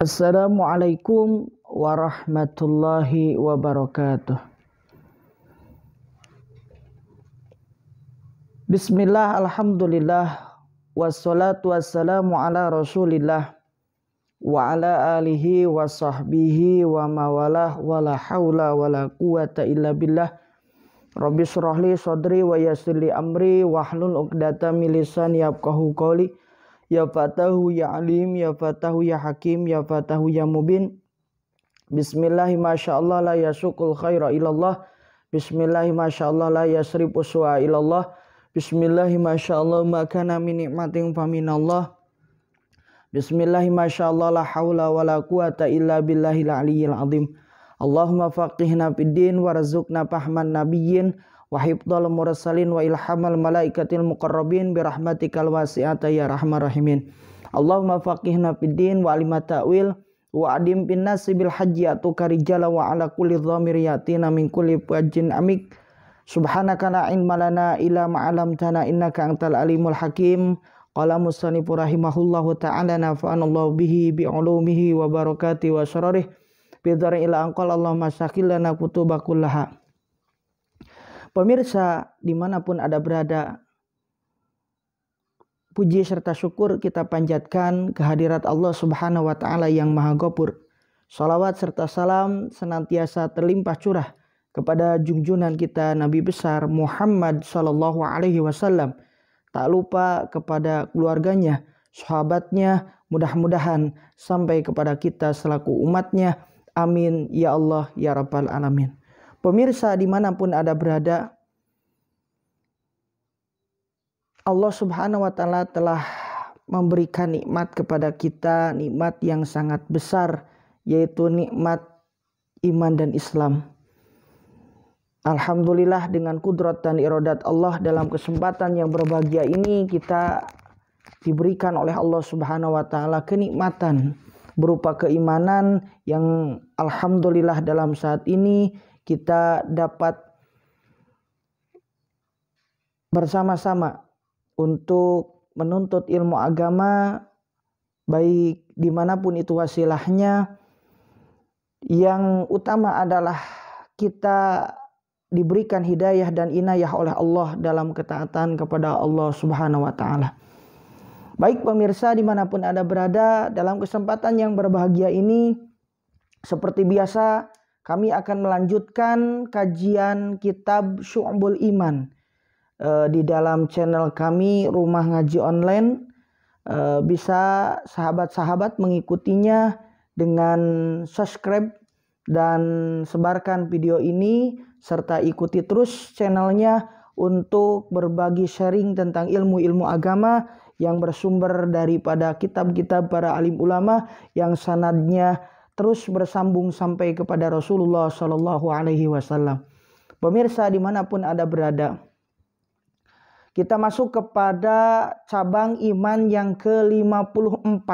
Assalamualaikum warahmatullahi wabarakatuh. Bismillah, alhamdulillah, wassalatu wassalamu ala rasulillah wa ala alihi wa sahbihi wa mawalah wa la hawla wa la quwata illa billah. Rabbi syrahli sadri wa yassirli amri wahlul uqdatam min lisani yafqahu qawli. Ya Fatahu ya Alim, ya Fatahu ya Hakim, ya Fatahu ya Mubin. Bismillahi masyaallah la yasukul khaira ilallah. Bismillahi masyaallah la yasrifu su'a ilallah. Bismillahi masyaallah makana min nikmatin faminallah. Bismillahi masyaallah la hawla wa la quwata illa billahil aliyyil azim. Allahumma faqihna fid din warzuqna fahman nabiyyin wa hifdzal mursalin wa ilhamal malaikatil muqarrabin birahmatikal wasi'ata ya rahmar rahimin. Allahumma faqihna fid din wa alima ta'wil wa adim bin nasi bil hajji atuka rijala wa ala kulli dhamir yatina min kulli fajjin amik. Subhanaka la ilma lana illa ma 'allamtana innaka antal alimul hakim. Qala musannifur rahimahullahu ta'ala nafa'anallahu bihi bi ulumihi wa barakatihi wa syararih bi dzari ila anqal Allahumma syakil lana kutuba kullaha. Pemirsa dimanapun Anda berada, puji serta syukur kita panjatkan kehadirat Allah Subhanahu wa Ta'ala yang Maha Ghafur. Salawat serta salam senantiasa terlimpah curah kepada junjungan kita Nabi besar Muhammad Sallallahu Alaihi Wasallam. Tak lupa kepada keluarganya, sahabatnya, mudah-mudahan sampai kepada kita selaku umatnya. Amin ya Allah ya Rabbal Alamin. Pemirsa dimanapun Anda berada, Allah Subhanahu wa Ta'ala telah memberikan nikmat kepada kita, nikmat yang sangat besar, yaitu nikmat iman dan Islam. Alhamdulillah dengan kudrat dan iradat Allah, dalam kesempatan yang berbahagia ini kita diberikan oleh Allah Subhanahu wa Ta'ala kenikmatan berupa keimanan yang alhamdulillah dalam saat ini kita dapat bersama-sama untuk menuntut ilmu agama, baik dimanapun itu wasilahnya. Yang utama adalah kita diberikan hidayah dan inayah oleh Allah dalam ketaatan kepada Allah Subhanahu wa Ta'ala. Baik pemirsa dimanapun Anda berada, dalam kesempatan yang berbahagia ini seperti biasa kami akan melanjutkan kajian kitab Syu'bul Iman di dalam channel kami Rumah Ngaji Online. Bisa sahabat-sahabat mengikutinya dengan subscribe dan sebarkan video ini, serta ikuti terus channelnya untuk berbagi sharing tentang ilmu-ilmu agama yang bersumber daripada kitab-kitab para alim ulama yang sanadnya terus bersambung sampai kepada Rasulullah Shallallahu Alaihi Wasallam. Pemirsa dimanapun Anda berada, kita masuk kepada cabang iman yang ke-54.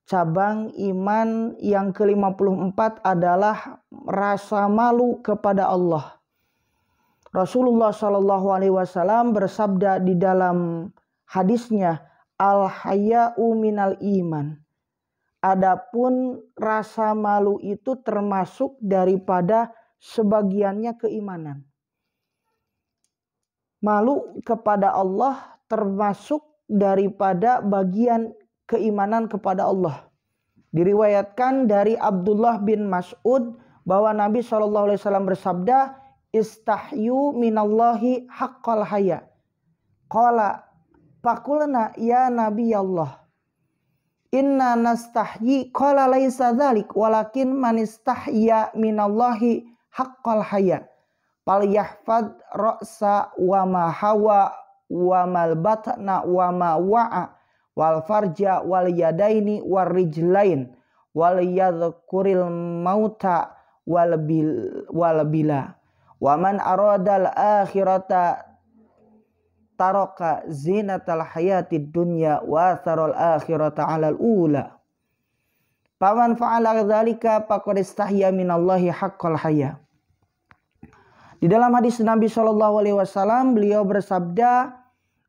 Cabang iman yang ke-54 adalah rasa malu kepada Allah. Rasulullah Shallallahu Alaihi Wasallam bersabda di dalam hadisnya, al-haya'u minal iman. Adapun rasa malu itu termasuk daripada sebagiannya keimanan. Malu kepada Allah termasuk daripada bagian keimanan kepada Allah. Diriwayatkan dari Abdullah bin Mas'ud bahwa Nabi SAW bersabda, istahyu minallahi haqqal haya. Qala faqulna ya Nabi Allah, inna nastahyi. Qala laisa dzalik walakin man istahya minallahi haqqal haya fal yahfad ra'sa wa ma hawa wa mal batna wa ma wa'a wal farja wal yadaini war rijlain wal yadhkuril mauta wal bila wa man aradal akhirata taraka zinatal hayatid dunya wa tharal akhirata 'alal ula. Faman fa'ala dzalika faqad istahya minallahi haqqal haya. Di dalam hadis Nabi Shallallahu Alaihi Wasallam beliau bersabda,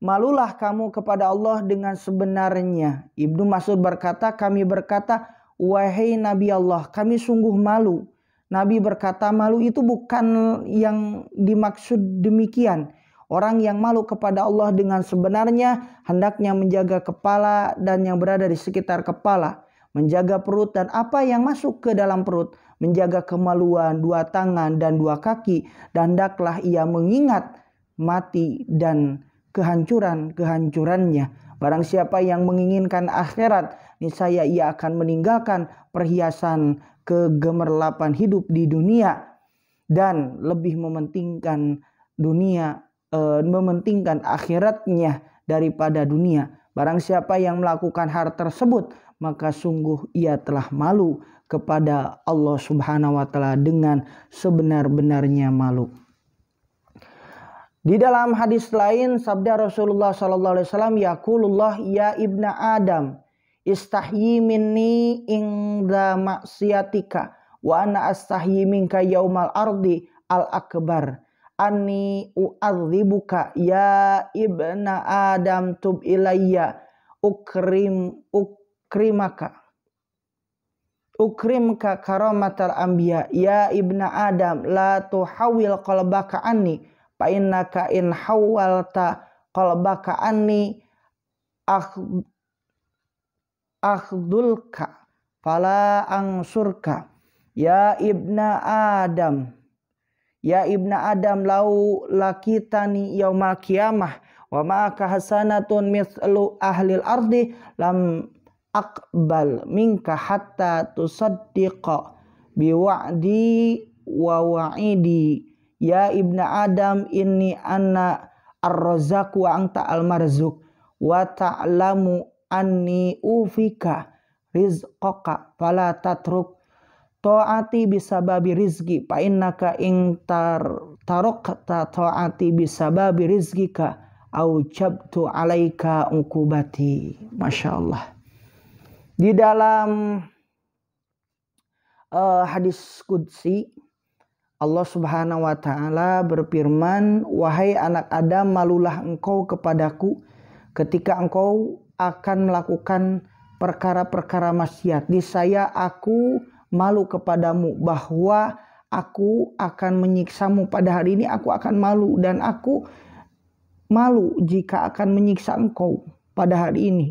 malulah kamu kepada Allah dengan sebenarnya. Ibnu Mas'ud berkata, kami berkata, wahai Nabi Allah, kami sungguh malu. Nabi berkata, malu itu bukan yang dimaksud demikian. Orang yang malu kepada Allah dengan sebenarnya hendaknya menjaga kepala dan yang berada di sekitar kepala, menjaga perut dan apa yang masuk ke dalam perut, menjaga kemaluan, dua tangan dan dua kaki, dan hendaklah ia mengingat mati dan kehancurannya. Barang siapa yang menginginkan akhirat, niscaya ia akan meninggalkan perhiasan kegemerlapan hidup di dunia dan lebih mementingkan mementingkan akhiratnya daripada dunia. Barang siapa yang melakukan hal tersebut, maka sungguh ia telah malu kepada Allah Subhanahu wa taala dengan sebenar-benarnya malu. Di dalam hadis lain sabda Rasulullah sallallahu alaihi wasallam, yaqulullah ya ibna Adam istahyi minni ingda maksiatika wa ana astahyi minka yaumal ardi al akbar anni u'adzibuka ya ibna Adam tub ilayya ukrimka karamatal anbiya ya ibna Adam la tuhawil qalbaka anni fa innaka in hawalta qalbaka anni akhdulka fala angsurka ya ibna Adam lau lakitani yaumal qiyamah wa ma'aka hasanatun mithlu ahlil ardi lam aqbal minka hatta tusaddiqa biwa'di wa wa'idi ya ibna Adam inni anna ar-razzaq wa anta al-marzuq wa ta'lamu anni ufika rizqaka fala tatruk ta'ati bisababi rizqi fa innaka in tarakta ta'ati bisababi rizqika au jabtu alaika uqubati. Masya Allah. Di dalam hadis qudsi Allah Subhanahu wa taala berfirman, wahai anak Adam, malulah engkau kepadaku ketika engkau akan melakukan perkara-perkara maksiat. Niscaya aku malu kepadamu bahwa aku akan menyiksamu pada hari ini. Aku akan malu dan aku malu jika akan menyiksa engkau pada hari ini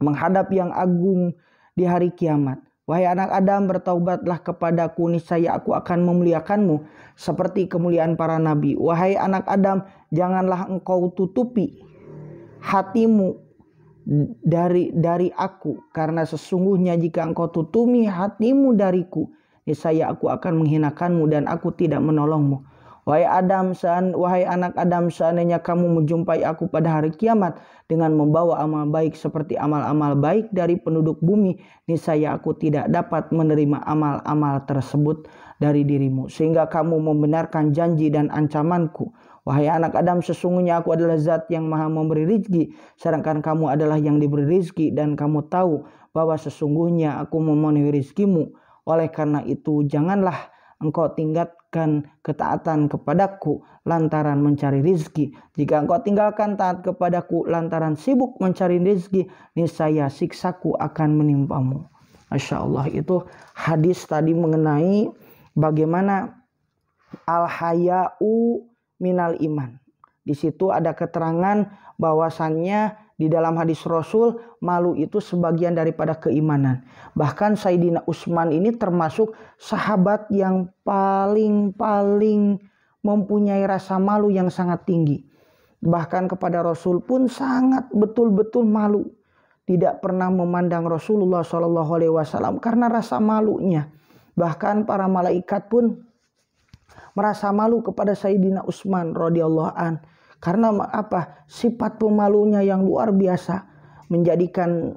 menghadap yang agung di hari kiamat. Wahai anak Adam, bertaubatlah kepadaku, niscaya aku akan memuliakanmu seperti kemuliaan para nabi. Wahai anak Adam, janganlah engkau tutupi hatimu dari aku, karena sesungguhnya jika engkau tutupi hatimu dariku, niscaya aku akan menghinakanmu dan aku tidak menolongmu. Wahai anak Adam, seandainya kamu menjumpai aku pada hari kiamat dengan membawa amal baik seperti amal-amal baik dari penduduk bumi, niscaya aku tidak dapat menerima amal-amal tersebut dari dirimu, sehingga kamu membenarkan janji dan ancamanku. Wahai anak Adam, sesungguhnya aku adalah zat yang maha memberi rizki, sedangkan kamu adalah yang diberi rizki, dan kamu tahu bahwa sesungguhnya aku memenuhi rizkimu. Oleh karena itu, janganlah engkau tinggalkan ketaatan kepadaku lantaran mencari rizki. Jika engkau tinggalkan taat kepadaku lantaran sibuk mencari rizki, niscaya siksaku akan menimpamu. Masya Allah. Itu hadis tadi mengenai bagaimana al-haya'u minal iman. Di situ ada keterangan bahwasannya di dalam hadis Rasul, malu itu sebagian daripada keimanan. Bahkan Sayyidina Utsman ini termasuk sahabat yang paling mempunyai rasa malu yang sangat tinggi. Bahkan kepada Rasul pun sangat betul-betul malu. Tidak pernah memandang Rasulullah SAW karena rasa malunya. Bahkan para malaikat pun merasa malu kepada Sayyidina Utsman radhiyallahu an. Karena apa? Sifat pemalunya yang luar biasa menjadikan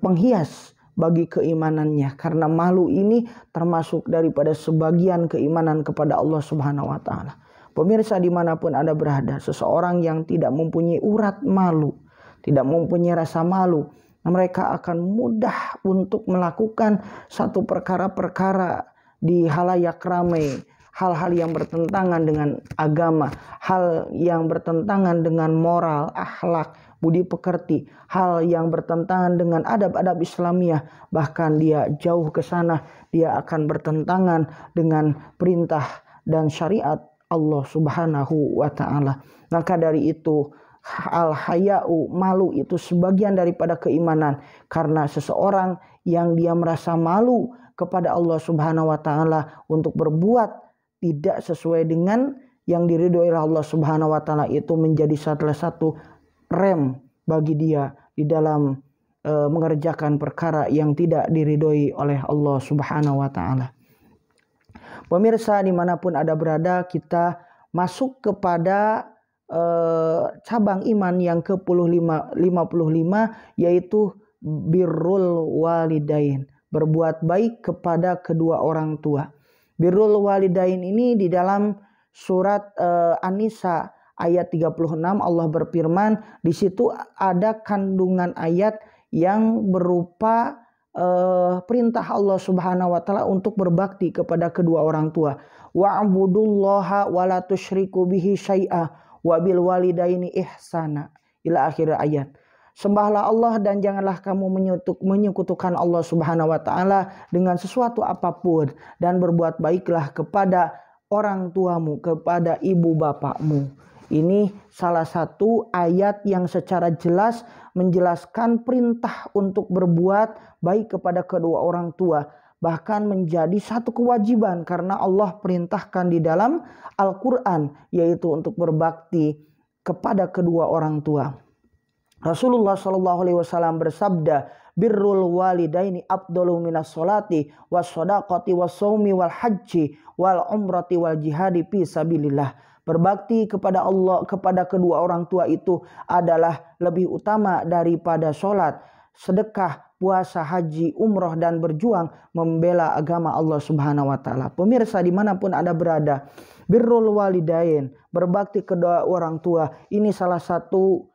penghias bagi keimanannya. Karena malu ini termasuk daripada sebagian keimanan kepada Allah Subhanahu wa taala. Pemirsa dimanapun Anda berada, seseorang yang tidak mempunyai urat malu, tidak mempunyai rasa malu, mereka akan mudah untuk melakukan satu perkara-perkara di halayak ramai. Hal-hal yang bertentangan dengan agama, hal yang bertentangan dengan moral, akhlak, budi pekerti, hal yang bertentangan dengan adab-adab Islamiyah, bahkan dia jauh ke sana, dia akan bertentangan dengan perintah dan syariat Allah Subhanahu wa taala. Maka dari itu al-haya'u, malu itu sebagian daripada keimanan, karena seseorang yang dia merasa malu kepada Allah Subhanahu wa taala untuk berbuat tidak sesuai dengan yang diridhoi oleh Allah Subhanahu wa taala itu menjadi salah satu rem bagi dia di dalam mengerjakan perkara yang tidak diridhoi oleh Allah Subhanahu wa taala. Pemirsa dimanapun Anda berada, kita masuk kepada cabang iman yang ke-55, yaitu birrul walidain, berbuat baik kepada kedua orang tua. Birrul walidain ini di dalam surat An-Nisa ayat 36 Allah berfirman, di situ ada kandungan ayat yang berupa perintah Allah Subhanahu wa taala untuk berbakti kepada kedua orang tua. Wa'budullaha wa la tusyriku bihi syai'a wa bil walidaini ihsana ila akhir ayat. Sembahlah Allah dan janganlah kamu menyekutukan Allah Subhanahu wa taala dengan sesuatu apapun, dan berbuat baiklah kepada orang tuamu, kepada ibu bapakmu. Ini salah satu ayat yang secara jelas menjelaskan perintah untuk berbuat baik kepada kedua orang tua, bahkan menjadi satu kewajiban karena Allah perintahkan di dalam Al-Quran, yaitu untuk berbakti kepada kedua orang tua. Rasulullah SAW bersabda, birrul walidaini afdalu minas sholati was shadaqati was shaumi wal haji wal umrati wal jihadi fi sabilillah. Berbakti kepada Allah, kepada kedua orang tua itu adalah lebih utama daripada sholat, sedekah, puasa, haji, umroh, dan berjuang membela agama Allah Subhanahu wa taala. Pemirsa dimanapun Anda berada, birrul walidain, berbakti kedua orang tua, ini salah satu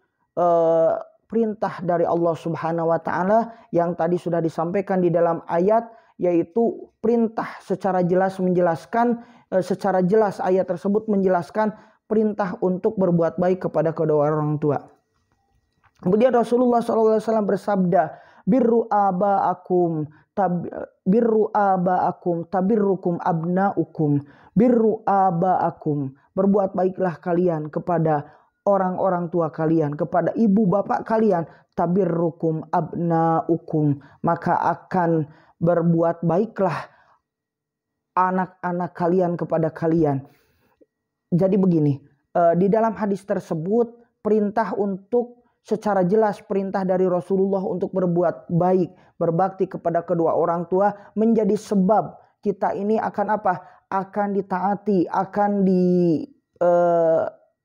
perintah dari Allah Subhanahu wa taala yang tadi sudah disampaikan di dalam ayat, yaitu perintah secara jelas menjelaskan, secara jelas ayat tersebut menjelaskan perintah untuk berbuat baik kepada kedua orang tua. Kemudian Rasulullah SAW bersabda, birru aba'akum tabirrukum abna'ukum. Birru aba'akum, berbuat baiklah kalian kepada orang-orang tua kalian, kepada ibu bapak kalian, tabirrukum abna'ukum, maka akan berbuat baiklah anak-anak kalian kepada kalian. Jadi begini, di dalam hadis tersebut perintah untuk secara jelas, perintah dari Rasulullah untuk berbuat baik, berbakti kepada kedua orang tua menjadi sebab kita ini akan apa? Akan ditaati, akan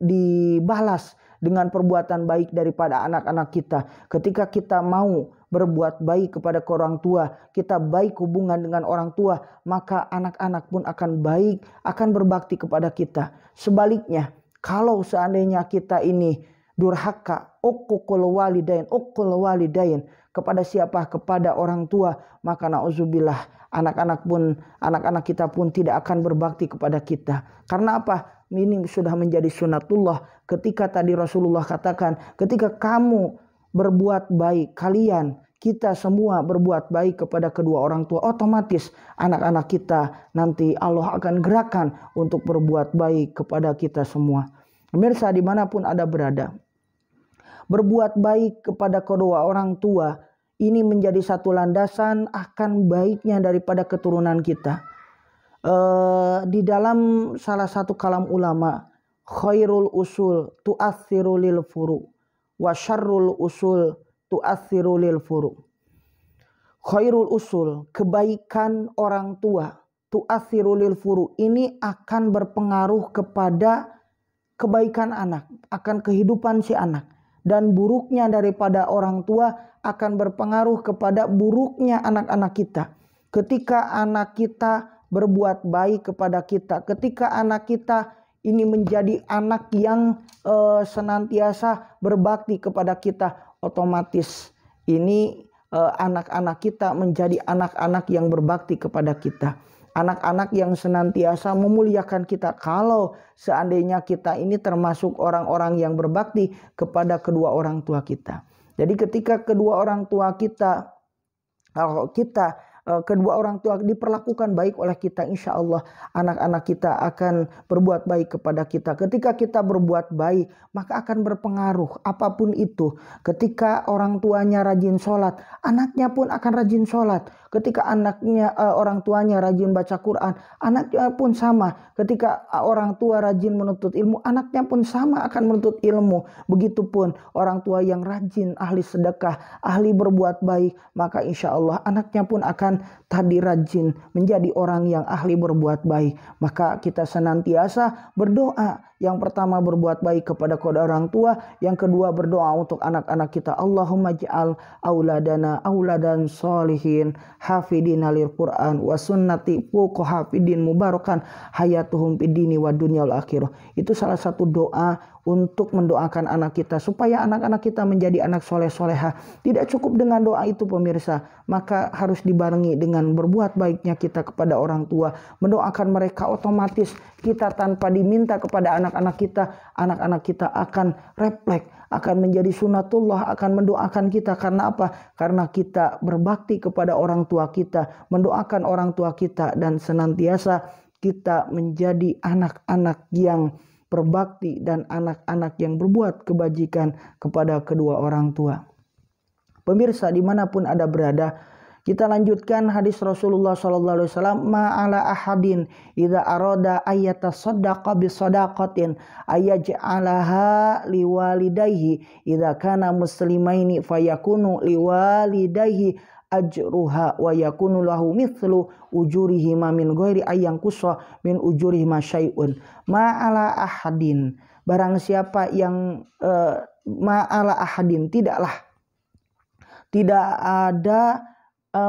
dibalas dengan perbuatan baik daripada anak-anak kita. Ketika kita mau berbuat baik kepada orang tua, kita baik hubungan dengan orang tua, maka anak-anak pun akan baik, akan berbakti kepada kita. Sebaliknya, kalau seandainya kita ini durhaka, uququl walidain, kepada siapa? Kepada orang tua, maka na'udzubillah, anak-anak kita pun tidak akan berbakti kepada kita. Karena apa? Ini sudah menjadi sunatullah. Ketika tadi Rasulullah katakan, ketika kamu berbuat baik, kita semua berbuat baik kepada kedua orang tua, otomatis anak-anak kita nanti Allah akan gerakan untuk berbuat baik kepada kita semua. Pemirsa dimanapun Anda berada, berbuat baik kepada kedua orang tua ini menjadi satu landasan akan baiknya daripada keturunan kita. Di dalam salah satu kalam ulama, khairul usul tu'athiru lil furu wa syarrul usul tu'athiru lil furu. Khairul usul, kebaikan orang tua, tu'athiru lil furu, ini akan berpengaruh kepada kebaikan anak, akan kehidupan si anak. Dan buruknya daripada orang tua akan berpengaruh kepada buruknya anak-anak kita. Ketika anak kita berbuat baik kepada kita, ketika anak kita ini menjadi anak yang senantiasa berbakti kepada kita, otomatis ini anak-anak kita menjadi anak-anak yang berbakti kepada kita. anak-anak yang senantiasa memuliakan kita. Kalau seandainya kita ini termasuk orang-orang yang berbakti kepada kedua orang tua kita. Jadi ketika kedua orang tua kita, kalau kita kedua orang tua diperlakukan baik oleh kita, insya Allah anak-anak kita akan berbuat baik kepada kita. Ketika kita berbuat baik, maka akan berpengaruh apapun itu. Ketika orang tuanya rajin sholat, anaknya pun akan rajin sholat. Ketika orang tuanya rajin baca Quran, anaknya pun sama. Ketika orang tua rajin menuntut ilmu, anaknya pun sama akan menuntut ilmu. Begitupun orang tua yang rajin, ahli sedekah, ahli berbuat baik, maka insya Allah anaknya pun akan tadi rajin menjadi orang yang ahli berbuat baik. Maka kita senantiasa berdoa. Yang pertama berbuat baik kepada kedua orang tua. Yang kedua berdoa untuk anak-anak kita. Allahumma ja'al auladana auladan solihin hafidina lil Qur'an wa sunnati fuqa hafidin mubarakan hayatuhum fid dini wa dunya wal akhirah. Itu salah satu doa untuk mendoakan anak kita supaya anak-anak kita menjadi anak soleh-soleha. Tidak cukup dengan doa itu pemirsa, maka harus dibarengi dengan berbuat baiknya kita kepada orang tua. Mendoakan mereka, otomatis kita tanpa diminta kepada anak-anak kita akan refleks, akan menjadi sunatullah, akan mendoakan kita. Karena apa? Karena kita berbakti kepada orang tua kita, mendoakan orang tua kita, dan senantiasa kita menjadi anak-anak yang berbakti dan anak-anak yang berbuat kebajikan kepada kedua orang tua. Pemirsa dimanapun Anda berada, kita lanjutkan hadis Rasulullah SAW. Ma'ala ahadin idza arada ayyatasaddaqa bisadaqatin ayaj'alaha liwalidayhi idza kana muslimaini fayakunu liwalidayhi ajruha wa yakunu lahu mithlu ujurihima min ghairi ayang kusa min ujurihima syai'un. Ma'ala ahadin, barang siapa yang ma'ala ahadin, tidak ada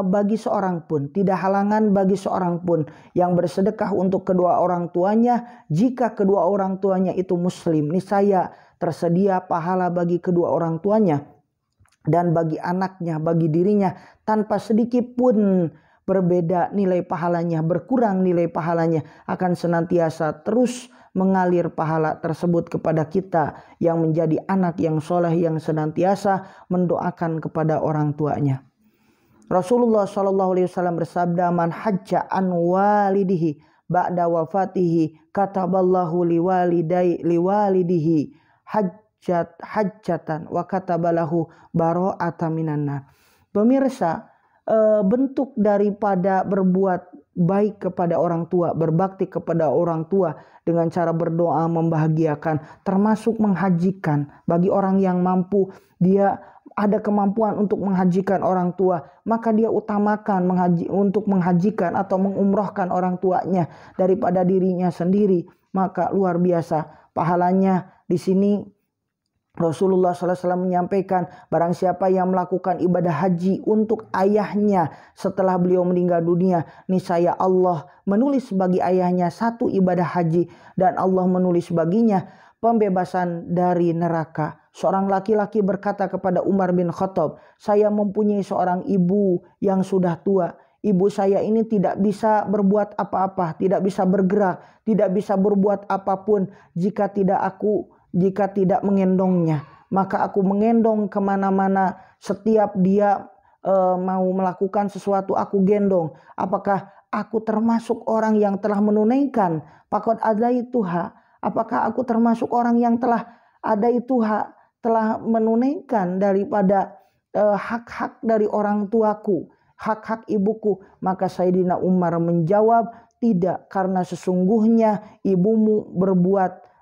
bagi seorang pun, tidak halangan bagi seorang pun yang bersedekah untuk kedua orang tuanya jika kedua orang tuanya itu muslim. Niscaya tersedia pahala bagi kedua orang tuanya dan bagi anaknya, bagi dirinya, tanpa sedikit pun berbeda nilai pahalanya, berkurang nilai pahalanya, akan senantiasa terus mengalir pahala tersebut kepada kita yang menjadi anak yang soleh, yang senantiasa mendoakan kepada orang tuanya. Rasulullah SAW bersabda, man hajja an walidihi ba'da wafatihi kataballahu liwalidihi hajjatan wa katabalahu bara'atan minan nar. Pemirsa, bentuk daripada berbuat baik kepada orang tua, berbakti kepada orang tua dengan cara berdoa, membahagiakan, termasuk menghajikan. Bagi orang yang mampu, dia ada kemampuan untuk menghajikan orang tua, maka dia utamakan untuk menghajikan atau mengumrohkan orang tuanya daripada dirinya sendiri. Maka luar biasa pahalanya. Di sini Rasulullah SAW menyampaikan, barang siapa yang melakukan ibadah haji untuk ayahnya setelah beliau meninggal dunia, niscaya Allah menulis bagi ayahnya satu ibadah haji, dan Allah menulis baginya pembebasan dari neraka. Seorang laki-laki berkata kepada Umar bin Khattab, saya mempunyai seorang ibu yang sudah tua. Ibu saya ini tidak bisa berbuat apa-apa, tidak bisa bergerak, tidak bisa berbuat apapun jika tidak menggendongnya. Maka aku menggendong kemana-mana. Setiap dia mau melakukan sesuatu, aku gendong. Apakah aku termasuk orang yang telah menunaikan faqad adaituha? Apakah aku termasuk orang yang telah adaituha, telah menunaikan daripada hak-hak dari orang tuaku, hak-hak ibuku? Maka Sayyidina Umar menjawab, tidak, karena sesungguhnya ibumu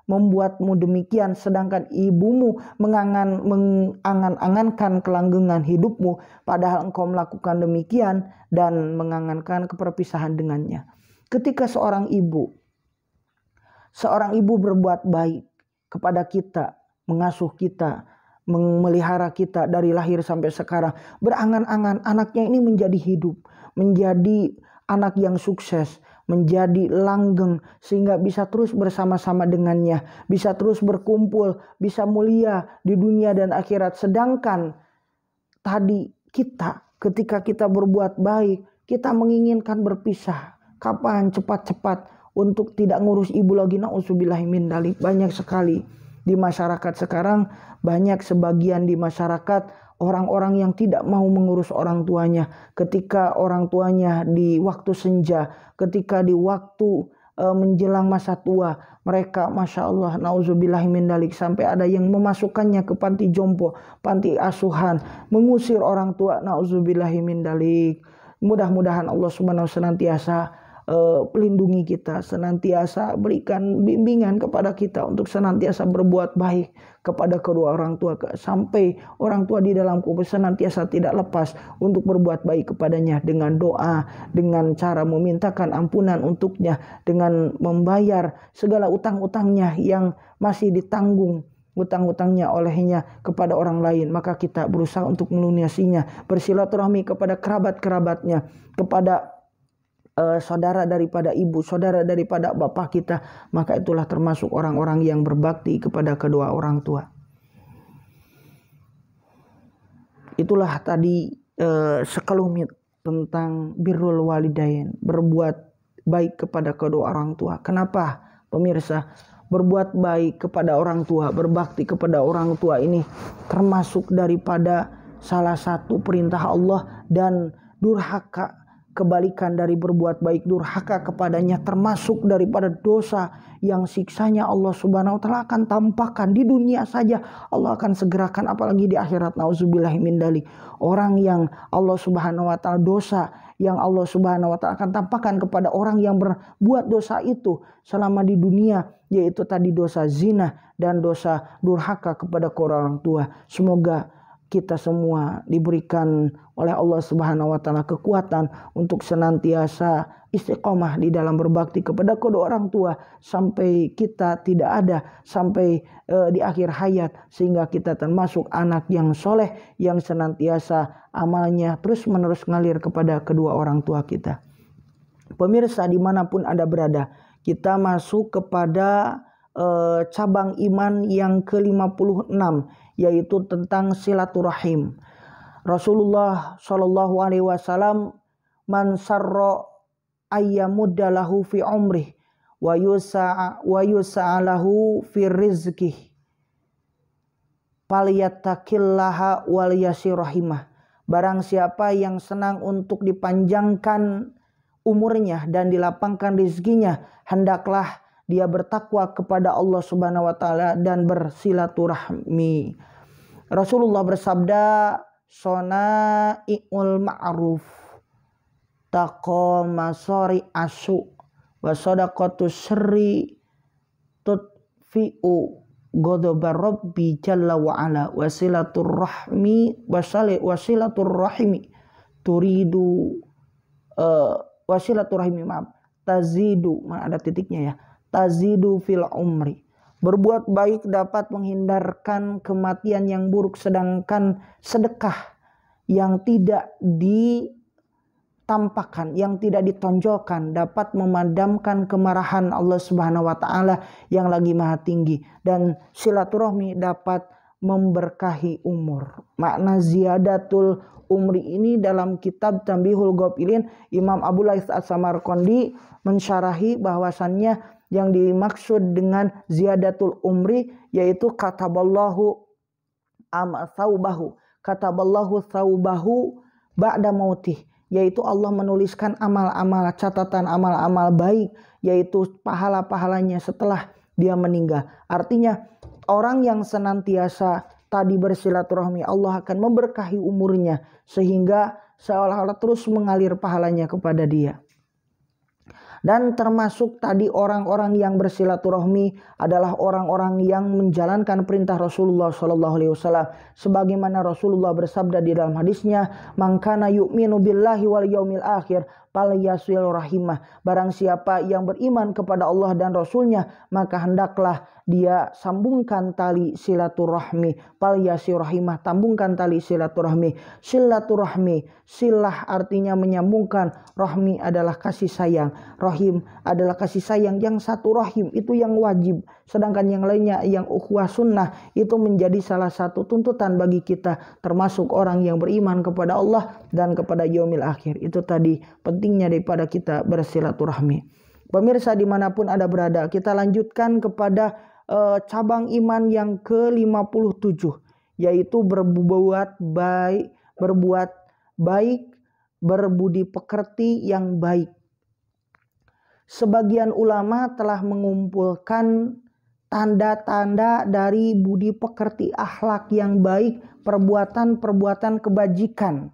membuatmu demikian, sedangkan ibumu mengangan-angankan kelanggengan hidupmu, padahal engkau melakukan demikian dan mengangankan keperpisahan dengannya. Ketika seorang ibu berbuat baik kepada kita, mengasuh kita, memelihara kita dari lahir sampai sekarang, berangan-angan anaknya ini menjadi hidup, menjadi anak yang sukses, menjadi langgeng, sehingga bisa terus bersama-sama dengannya, bisa terus berkumpul, bisa mulia di dunia dan akhirat. Sedangkan tadi kita, ketika kita berbuat baik, kita menginginkan berpisah, Kapan cepat-cepat untuk tidak ngurus ibu lagi? Nauzubillahi min dzalik. Banyak sekali di masyarakat sekarang, banyak sebagian di masyarakat orang-orang yang tidak mau mengurus orang tuanya. Ketika orang tuanya di waktu senja, ketika di waktu menjelang masa tua, mereka Masya Allah, nauzubillahi min dzalik, sampai ada yang memasukkannya ke panti jompo, panti asuhan, mengusir orang tua, nauzubillahi min dzalik. Mudah-mudahan Allah Subhanahu senantiasa lindungi kita, senantiasa berikan bimbingan kepada kita untuk senantiasa berbuat baik kepada kedua orang tua, sampai orang tua di dalam kubur senantiasa tidak lepas untuk berbuat baik kepadanya dengan doa, dengan cara memintakan ampunan untuknya, dengan membayar segala utang-utangnya yang masih ditanggung utang-utangnya olehnya kepada orang lain. Maka kita berusaha untuk melunasinya, bersilaturahmi kepada kerabat-kerabatnya, kepada saudara daripada ibu, saudara daripada bapak kita. Maka itulah termasuk orang-orang yang berbakti kepada kedua orang tua. Itulah tadi sekelumit tentang birrul walidain, berbuat baik kepada kedua orang tua. Kenapa pemirsa? Berbuat baik kepada orang tua, berbakti kepada orang tua ini termasuk daripada salah satu perintah Allah, dan durhaka, kebalikan dari berbuat baik, durhaka kepadanya, termasuk daripada dosa yang siksanya Allah Subhanahu wa taala akan tampakkan di dunia saja. Allah akan segerakan, apalagi di akhirat. Nauzubillahi min dzalik. Orang yang Allah Subhanahu wa taala, dosa yang Allah Subhanahu wa taala akan tampakkan kepada orang yang berbuat dosa itu selama di dunia, yaitu tadi dosa zina dan dosa durhaka kepada orang tua. Semoga kita semua diberikan oleh Allah Subhanahu wa taala kekuatan untuk senantiasa istiqomah di dalam berbakti kepada kedua orang tua sampai kita tidak ada, sampai di akhir hayat, sehingga kita termasuk anak yang soleh yang senantiasa amalnya terus menerus ngalir kepada kedua orang tua kita. Pemirsa dimanapun Anda berada, kita masuk kepada cabang iman yang ke-56, yaitu tentang silaturahim. Rasulullah Shallallahu Alaihi Wasallam, man sarra ayyamuddalahu fi umrih wa yusa'alahu fi rizkih falyattaqillaha wal yasirahimah. Barang siapa yang senang untuk dipanjangkan umurnya dan dilapangkan rezekinya, hendaklah dia bertakwa kepada Allah Subhanahu wa taala dan bersilaturahmi. Rasulullah bersabda, "Sona'iul ma'ruf taqamasari asu wa sadaqatus sirri tudfi'u ghadabar rabbi jalla wa ala wasilaturrahmi wasilaturrahimi turidu wasilaturrahmi tazidu, ada titiknya ya, tazidu fil umri." Berbuat baik dapat menghindarkan kematian yang buruk, sedangkan sedekah yang tidak ditampakkan, yang tidak ditonjolkan, dapat memadamkan kemarahan Allah Subhanahu wa taala yang lagi maha tinggi. Dan silaturahmi dapat memberkahi umur. Makna ziyadatul umri ini dalam kitab Tanbihul Ghafilin, Imam Abu Laits As-Samarqandi mensyarahi bahwasannya yang dimaksud dengan ziyadatul umri yaitu kataballahu thawbahu ba'da mautih, yaitu Allah menuliskan amal-amal, catatan amal-amal baik, yaitu pahala-pahalanya setelah dia meninggal. Artinya orang yang senantiasa tadi bersilaturahmi, Allah akan memberkahi umurnya sehingga seolah-olah terus mengalir pahalanya kepada dia. Dan termasuk tadi orang-orang yang bersilaturahmi adalah orang-orang yang menjalankan perintah Rasulullah SAW. Sebagaimana Rasulullah bersabda di dalam hadisnya, "Man kana yu'minu billahi wal yaumil akhir falyasil rahimah." Barang siapa yang beriman kepada Allah dan Rasulnya, maka hendaklah dia sambungkan tali silaturahmi. Falyasir rahimah, tambungkan tali silaturahmi. Silaturahmi, silah artinya menyambungkan, rahmi adalah kasih sayang, rahim adalah kasih sayang. Yang satu rahim itu yang wajib, sedangkan yang lainnya yang ukhuwah sunnah itu menjadi salah satu tuntutan bagi kita termasuk orang yang beriman kepada Allah dan kepada yaumil akhir. Itu tadi penting pentingnya daripada kita bersilaturahmi. Pemirsa dimanapun Anda berada, kita lanjutkan kepada cabang iman yang ke-57, yaitu berbuat baik, berbudi pekerti yang baik. Sebagian ulama telah mengumpulkan tanda-tanda dari budi pekerti, akhlak yang baik, perbuatan-perbuatan kebajikan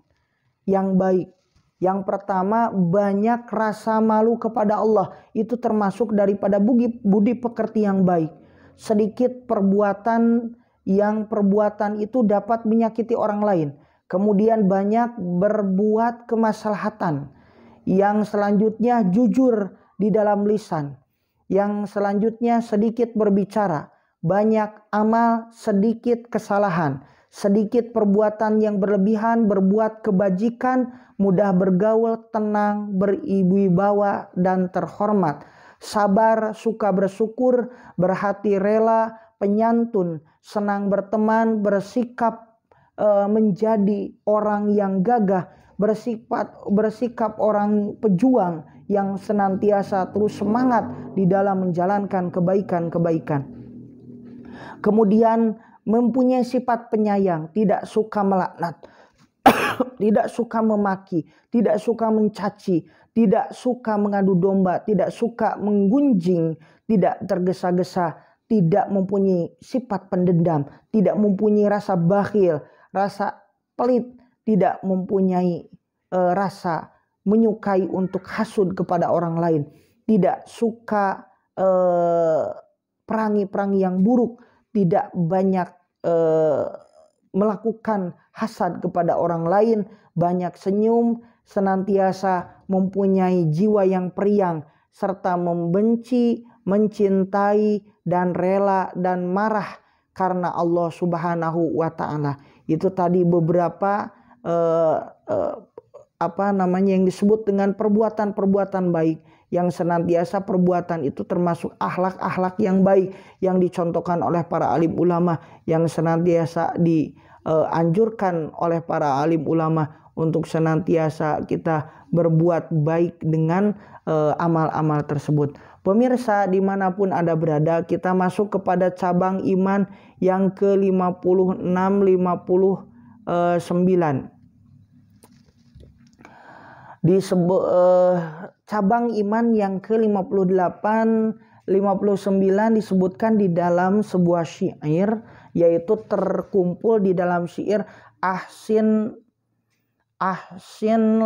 yang baik. Yang pertama, banyak rasa malu kepada Allah. Itu termasuk daripada budi pekerti yang baik. Sedikit perbuatan itu dapat menyakiti orang lain. Kemudian banyak berbuat kemaslahatan. Yang selanjutnya jujur di dalam lisan. Yang selanjutnya sedikit berbicara, banyak amal, sedikit kesalahan, sedikit perbuatan yang berlebihan, berbuat kebajikan, mudah bergaul, tenang, berwibawa dan terhormat, sabar, suka bersyukur, berhati rela, penyantun, senang berteman, bersikap menjadi orang yang gagah, bersikap orang pejuang yang senantiasa terus semangat di dalam menjalankan kebaikan-kebaikan. Kemudian mempunyai sifat penyayang, tidak suka melaknat, tidak suka memaki, tidak suka mencaci, tidak suka mengadu domba, tidak suka menggunjing, tidak tergesa-gesa, tidak mempunyai sifat pendendam, tidak mempunyai rasa bakhil, rasa pelit, tidak mempunyai rasa menyukai untuk hasud kepada orang lain, tidak suka perangi-perangi yang buruk, tidak banyak melakukan hasad kepada orang lain, banyak senyum, senantiasa mempunyai jiwa yang periang, serta membenci, mencintai, dan rela dan marah karena Allah Subhanahu wa Ta'ala. Itu tadi beberapa yang disebut dengan perbuatan-perbuatan baik, yang senantiasa perbuatan itu termasuk akhlak-akhlak yang baik yang dicontohkan oleh para alim ulama, yang senantiasa dianjurkan oleh para alim ulama untuk senantiasa kita berbuat baik dengan amal-amal tersebut. Pemirsa dimanapun Anda berada, kita masuk kepada cabang iman yang ke-56, 59. Cabang iman yang ke-58, 59 disebutkan di dalam sebuah syair, yaitu terkumpul di dalam syair ahsin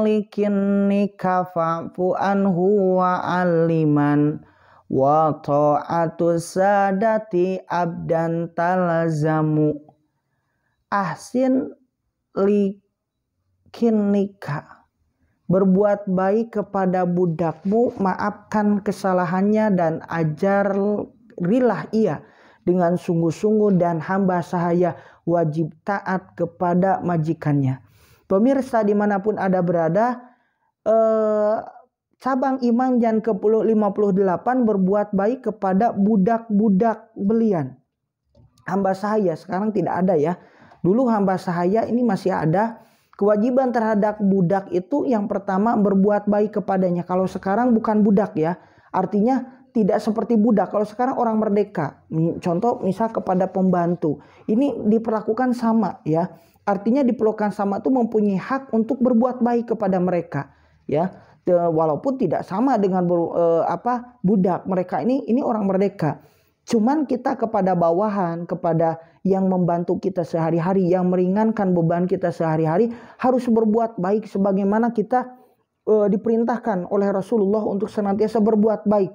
likinnika fa'fu anhu wa aliman wa ta'atu sadati abdan talazamu. Ahsin likinnika, berbuat baik kepada budakmu, maafkan kesalahannya dan ajarilah ia dengan sungguh-sungguh, dan hamba sahaya wajib taat kepada majikannya. Pemirsa dimanapun Anda berada, cabang iman yang ke-58, berbuat baik kepada budak-budak belian. Hamba sahaya sekarang tidak ada ya. Dulu hamba sahaya ini masih ada. Kewajiban terhadap budak itu yang pertama berbuat baik kepadanya. Kalau sekarang bukan budak ya. Artinya tidak seperti budak. Kalau sekarang orang merdeka. Contoh misal kepada pembantu. Ini diperlakukan sama ya. Artinya diperlakukan sama itu mempunyai hak untuk berbuat baik kepada mereka ya. Walaupun tidak sama dengan budak. Mereka ini orang merdeka. Cuman kita kepada bawahan, kepada yang membantu kita sehari-hari, yang meringankan beban kita sehari-hari, harus berbuat baik sebagaimana kita diperintahkan oleh Rasulullah untuk senantiasa berbuat baik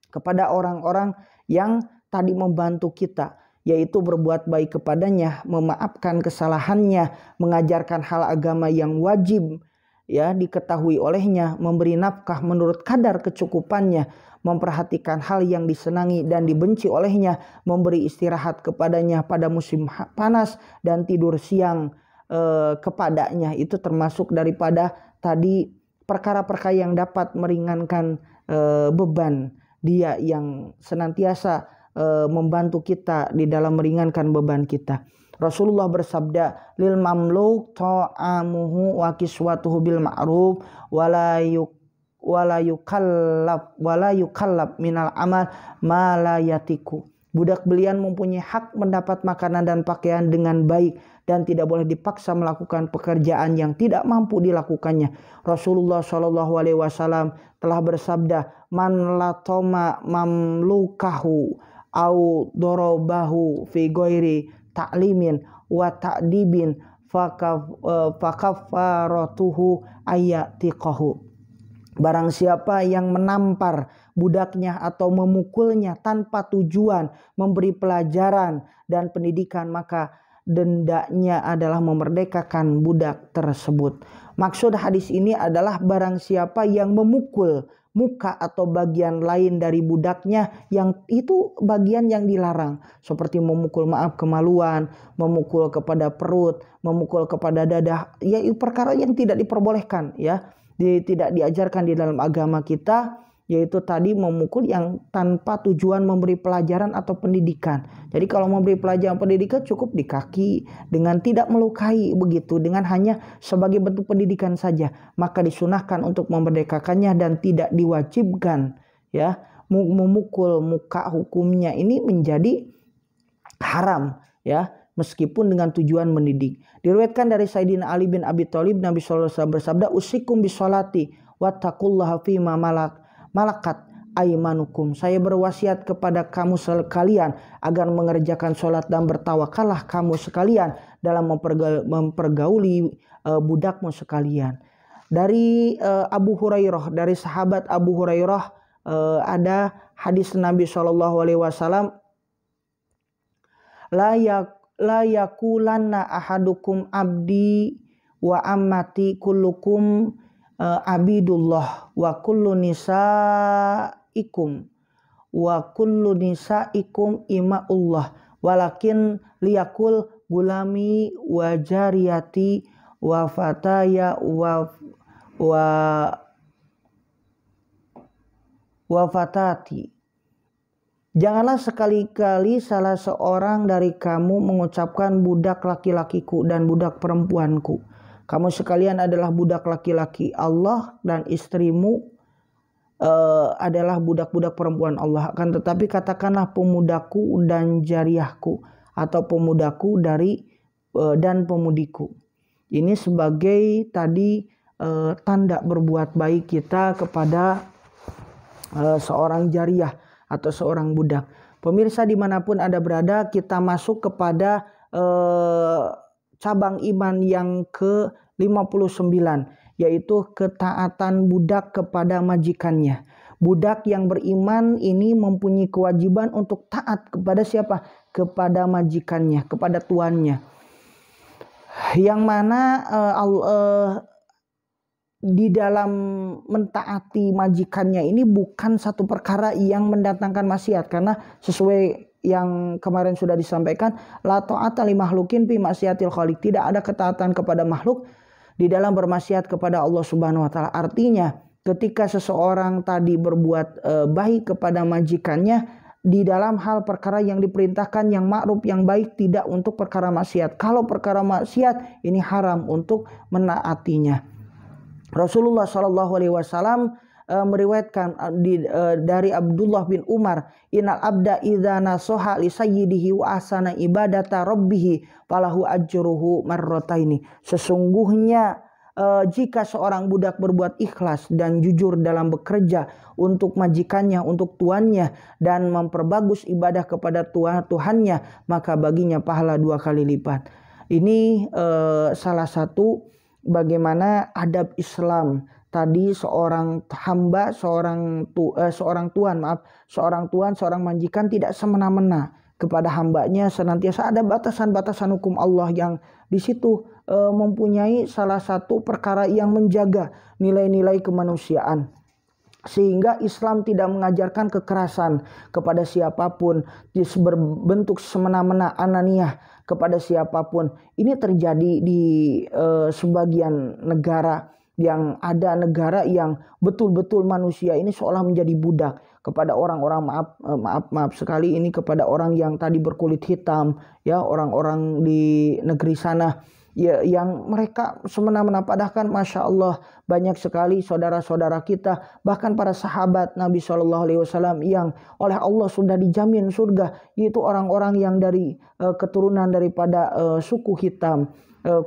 kepada orang-orang yang tadi membantu kita, yaitu berbuat baik kepadanya, memaafkan kesalahannya, mengajarkan hal agama yang wajib ya diketahui olehnya, memberi nafkah menurut kadar kecukupannya, memperhatikan hal yang disenangi dan dibenci olehnya, memberi istirahat kepadanya pada musim panas dan tidur siang kepadanya. Itu termasuk daripada tadi perkara-perkara yang dapat meringankan beban dia yang senantiasa membantu kita di dalam meringankan beban kita. Rasulullah bersabda, lil mamluk ta'amuhu wa kiswatuhu bil ma'ruf wala yukallab minal amal ma la yatiku. Budak belian mempunyai hak mendapat makanan dan pakaian dengan baik dan tidak boleh dipaksa melakukan pekerjaan yang tidak mampu dilakukannya. Rasulullah Shallallahu Alaihi Wasallam telah bersabda, man latoma mamlukahu au dorobahu fi ghairi ta'limin wa ta'dibin fakafaratuhu ayatiqahu. Barang siapa yang menampar budaknya atau memukulnya tanpa tujuan, memberi pelajaran dan pendidikan, maka dendanya adalah memerdekakan budak tersebut. Maksud hadis ini adalah barang siapa yang memukul muka atau bagian lain dari budaknya, yang itu bagian yang dilarang, seperti memukul kemaluan, memukul kepada perut, memukul kepada dada, ya perkara yang tidak diperbolehkan, ya tidak diajarkan di dalam agama kita, yaitu tadi memukul yang tanpa tujuan memberi pelajaran atau pendidikan. Jadi kalau memberi pelajaran pendidikan cukup di kaki dengan tidak melukai begitu, dengan hanya sebagai bentuk pendidikan saja, maka disunahkan untuk memerdekakannya dan tidak diwajibkan, ya. Memukul muka hukumnya ini menjadi haram, ya, meskipun dengan tujuan mendidik. Diriwayatkan dari Sayyidina Ali bin Abi Thalib, Nabi sallallahu alaihi wasallam bersabda, usikum bisolati wattaqullaha fima malakat aimanukum. Saya berwasiat kepada kamu sekalian agar mengerjakan sholat dan bertawakallah kamu sekalian dalam mempergauli budakmu sekalian. Dari Abu Hurairah, dari sahabat Abu Hurairah, ada hadis Nabi sallallahu alaihi wasallam, la yakulanna ahadukum abdi wa ammati kullukum abidullah wa kullu nisaikum imaullah walakin liyakul gulami wa jariyati wa fataya wa fatati. Janganlah sekali-kali salah seorang dari kamu mengucapkan budak laki-lakiku dan budak perempuanku. Kamu sekalian adalah budak laki-laki Allah dan istrimu adalah budak-budak perempuan Allah. Akan tetapi katakanlah pemudaku dan jariyahku, atau pemudaku dan pemudiku. Ini sebagai tadi tanda berbuat baik kita kepada seorang jariyah atau seorang budak. Pemirsa dimanapun Anda berada, kita masuk kepada cabang iman yang ke-59, yaitu ketaatan budak kepada majikannya. Budak yang beriman ini mempunyai kewajiban untuk taat kepada siapa? Kepada majikannya, kepada tuannya. Yang mana di dalam mentaati majikannya ini bukan satu perkara yang mendatangkan maksiat, karena sesuai yang kemarin sudah disampaikan, la ta'ata li makhlukin fi maksiatil khaliq. Tidak ada ketaatan kepada makhluk di dalam bermaksiat kepada Allah Subhanahu wa taala. Artinya, ketika seseorang tadi berbuat baik kepada majikannya di dalam hal perkara yang diperintahkan, yang ma'ruf, yang baik, tidak untuk perkara maksiat. Kalau perkara maksiat ini haram untuk menaatinya. Rasulullah Shallallahu Alaihi Wasallam meriwayatkan dari Abdullah bin Umar, innal abda idza nasoha li sayyidihi wa asana ibadata rabbih falahu ajruhu marrataini. Sesungguhnya jika seorang budak berbuat ikhlas dan jujur dalam bekerja untuk majikannya, untuk tuannya, dan memperbagus ibadah kepada Tuhannya, maka baginya pahala 2 kali lipat. Ini salah satu bagaimana adab Islam tadi. Seorang hamba, seorang tuan, majikan tidak semena-mena kepada hambanya, senantiasa ada batasan-batasan hukum Allah yang di situ mempunyai salah satu perkara yang menjaga nilai-nilai kemanusiaan. Sehingga Islam tidak mengajarkan kekerasan kepada siapapun, berbentuk semena-mena, ananiah kepada siapapun. Ini terjadi di sebagian negara Yang ada negara yang betul-betul manusia ini seolah menjadi budak kepada orang-orang, maaf sekali ini, kepada orang yang tadi berkulit hitam, ya, orang-orang di negeri sana, ya, yang mereka semena-mena. Padahal Masya Allah banyak sekali saudara-saudara kita, bahkan para sahabat Nabi SAW yang oleh Allah sudah dijamin surga, yaitu orang-orang yang dari keturunan daripada suku hitam,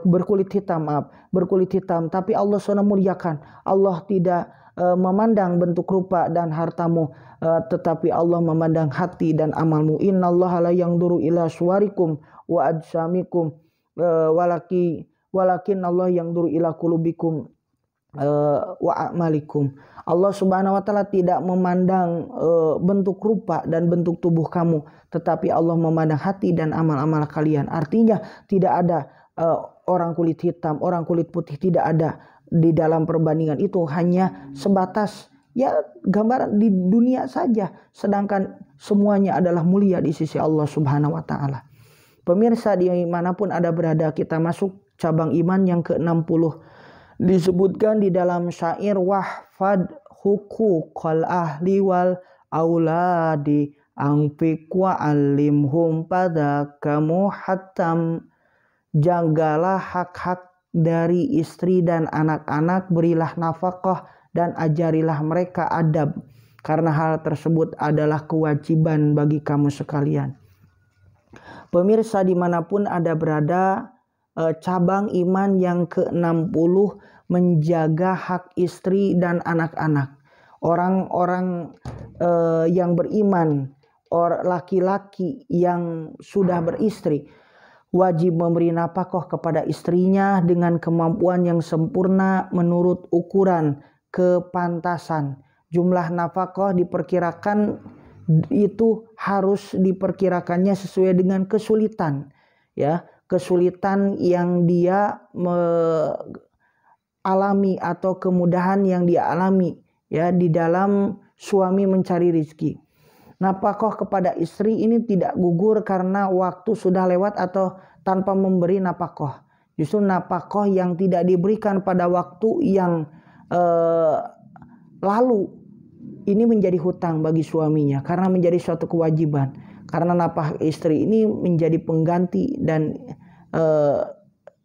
berkulit hitam, tapi Allah SWT muliakan. Allah tidak memandang bentuk rupa dan hartamu, tetapi Allah memandang hati dan amalmu. Innallaha la yanzuru ila suwarikum wa ajsamikum walakin Allah yanzuru ila qulubikum wa a'malikum. Allah Subhanahu wa taala tidak memandang bentuk rupa dan bentuk tubuh kamu, tetapi Allah memandang hati dan amal-amal kalian. Artinya tidak ada orang kulit hitam, orang kulit putih, tidak ada di dalam perbandingan itu, hanya sebatas ya gambaran di dunia saja, sedangkan semuanya adalah mulia di sisi Allah Subhanahu wa taala. Pemirsa dimanapun Anda berada, kita masuk cabang iman yang ke-60. Disebutkan di dalam syair, wahfad huquqal ahli wal auladi anfiq wa alimhum padakamu hatam. Jagalah hak-hak dari istri dan anak-anak, berilah nafkah dan ajarilah mereka adab, karena hal tersebut adalah kewajiban bagi kamu sekalian. Pemirsa dimanapun Anda berada, cabang iman yang ke-60, menjaga hak istri dan anak-anak. Orang-orang yang beriman, laki-laki yang sudah beristri, wajib memberi nafkah kepada istrinya dengan kemampuan yang sempurna menurut ukuran kepantasan. Jumlah nafkah diperkirakan itu harus diperkirakannya sesuai dengan kesulitan, ya, kesulitan yang dia alami atau kemudahan yang dia alami, ya, di dalam suami mencari rezeki. Nafkah kepada istri ini tidak gugur karena waktu sudah lewat atau tanpa memberi nafkah. Justru nafkah yang tidak diberikan pada waktu yang lalu ini menjadi hutang bagi suaminya, karena menjadi suatu kewajiban. Karena nafkah istri ini menjadi pengganti dan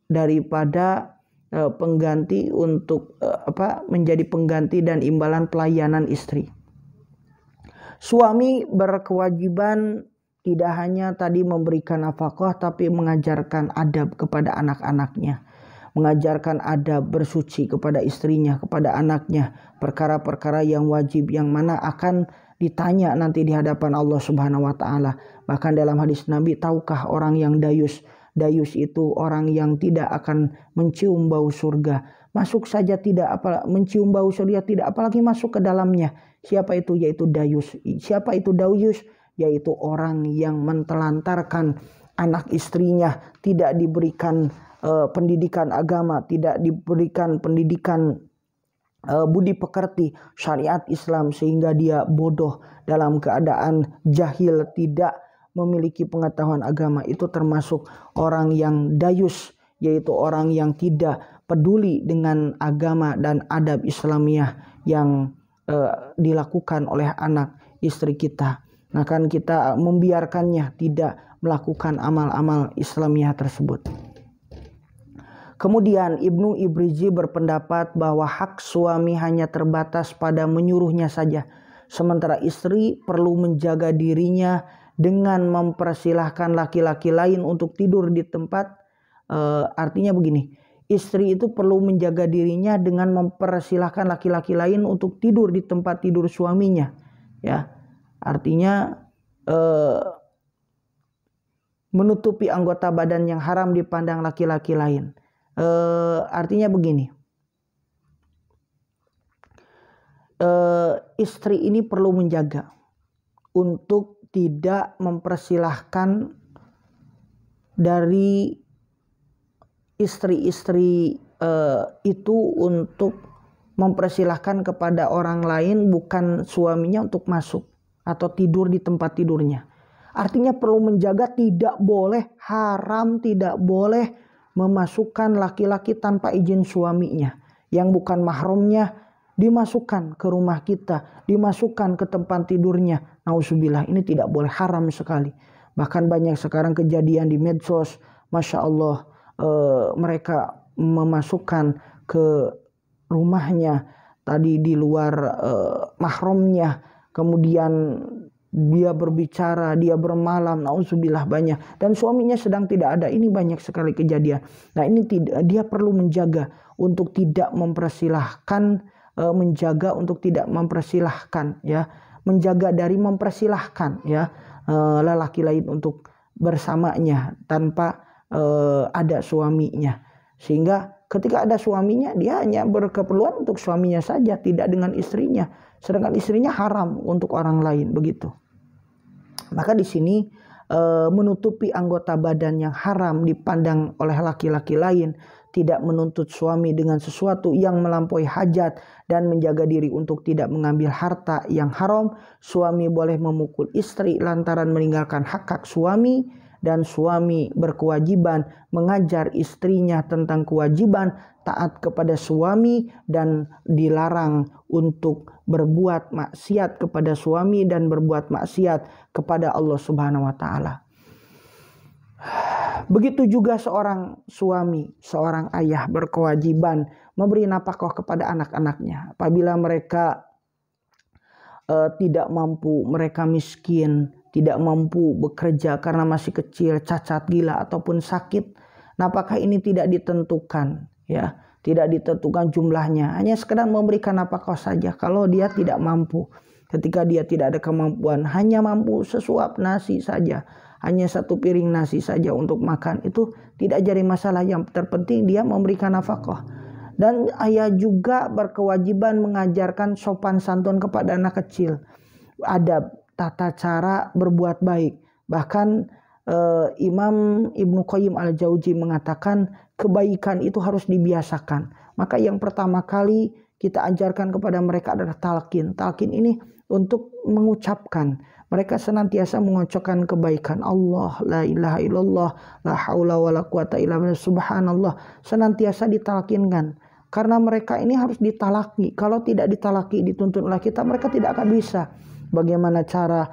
daripada pengganti untuk menjadi pengganti dan imbalan pelayanan istri. Suami berkewajiban tidak hanya tadi memberikan nafkah, tapi mengajarkan adab kepada anak-anaknya, mengajarkan adab bersuci kepada istrinya, kepada anaknya, perkara-perkara yang wajib yang mana akan ditanya nanti di hadapan Allah Subhanahu wa taala. Bahkan dalam hadis Nabi, tahukah orang yang dayus? Dayus itu orang yang tidak akan mencium bau surga. Masuk saja tidak, mencium bau surga tidak, apalagi masuk ke dalamnya. Siapa itu? Yaitu dayus. Siapa itu dayus? Yaitu orang yang mentelantarkan anak istrinya, tidak diberikan pendidikan agama, tidak diberikan pendidikan budi pekerti syariat Islam, sehingga dia bodoh dalam keadaan jahil, tidak memiliki pengetahuan agama. Itu termasuk orang yang dayus, yaitu orang yang tidak peduli dengan agama dan adab Islamiah yang dilakukan oleh anak istri kita. Nah, kan kita membiarkannya tidak melakukan amal-amal Islamiah tersebut. Kemudian Ibnu Ibrizi berpendapat bahwa hak suami hanya terbatas pada menyuruhnya saja, sementara istri perlu menjaga dirinya dengan mempersilahkan laki-laki lain untuk tidur di tempat. Artinya begini, istri itu perlu menjaga dirinya dengan mempersilahkan laki-laki lain untuk tidur di tempat tidur suaminya, ya. Artinya menutupi anggota badan yang haram dipandang laki-laki lain. Artinya begini, istri ini perlu menjaga untuk tidak mempersilahkan dari istri-istri itu untuk mempersilahkan kepada orang lain, bukan suaminya, untuk masuk atau tidur di tempat tidurnya. Artinya perlu menjaga, tidak boleh, haram, tidak boleh memasukkan laki-laki tanpa izin suaminya. yang bukan mahramnya dimasukkan ke rumah kita, dimasukkan ke tempat tidurnya. Nauzubillah, ini tidak boleh, haram sekali. Bahkan banyak sekarang kejadian di medsos, Masya Allah, mereka memasukkan ke rumahnya tadi di luar mahramnya, kemudian dia berbicara, dia bermalam, nauzubillah, banyak, dan suaminya sedang tidak ada. Ini banyak sekali kejadian. Nah, ini dia perlu menjaga untuk tidak mempersilahkan, menjaga untuk tidak mempersilahkan, ya, menjaga dari mempersilahkan, ya, lelaki lain untuk bersamanya tanpa ada suaminya. Sehingga ketika ada suaminya, dia hanya berkeperluan untuk suaminya saja, tidak dengan istrinya. Sedangkan istrinya haram untuk orang lain, begitu. Maka di sini menutupi anggota badan yang haram dipandang oleh laki-laki lain, tidak menuntut suami dengan sesuatu yang melampaui hajat, dan menjaga diri untuk tidak mengambil harta yang haram. Suami boleh memukul istri lantaran meninggalkan hak-hak suami, dan suami berkewajiban mengajar istrinya tentang kewajiban taat kepada suami dan dilarang untuk berbuat maksiat kepada suami dan berbuat maksiat kepada Allah Subhanahu wa taala. Begitu juga seorang suami, seorang ayah berkewajiban memberi nafkah kepada anak-anaknya apabila mereka tidak mampu, mereka miskin, tidak mampu bekerja karena masih kecil, cacat, gila, ataupun sakit. Nafkah ini tidak ditentukan, ya, tidak ditentukan jumlahnya, hanya sekedar memberikan nafkah saja. Kalau dia tidak mampu, ketika dia tidak ada kemampuan, hanya mampu sesuap nasi saja, hanya satu piring nasi saja untuk makan, itu tidak jadi masalah. Yang terpenting dia memberikan nafkah. Dan ayah juga berkewajiban mengajarkan sopan santun kepada anak kecil, adab, tata cara berbuat baik. Bahkan Imam Ibnu Qayyim Al-Jauzi mengatakan kebaikan itu harus dibiasakan. Maka yang pertama kali kita ajarkan kepada mereka adalah talqin. Talqin ini untuk mengucapkan. Mereka senantiasa mengucapkan kebaikan. Allah, la ilaha illallah, la haula wa la quwata illa billah, subhanallah. Senantiasa ditalkinkan. Karena mereka ini harus ditalaki. Kalau tidak ditalaki, dituntut oleh kita, mereka tidak akan bisa. Bagaimana cara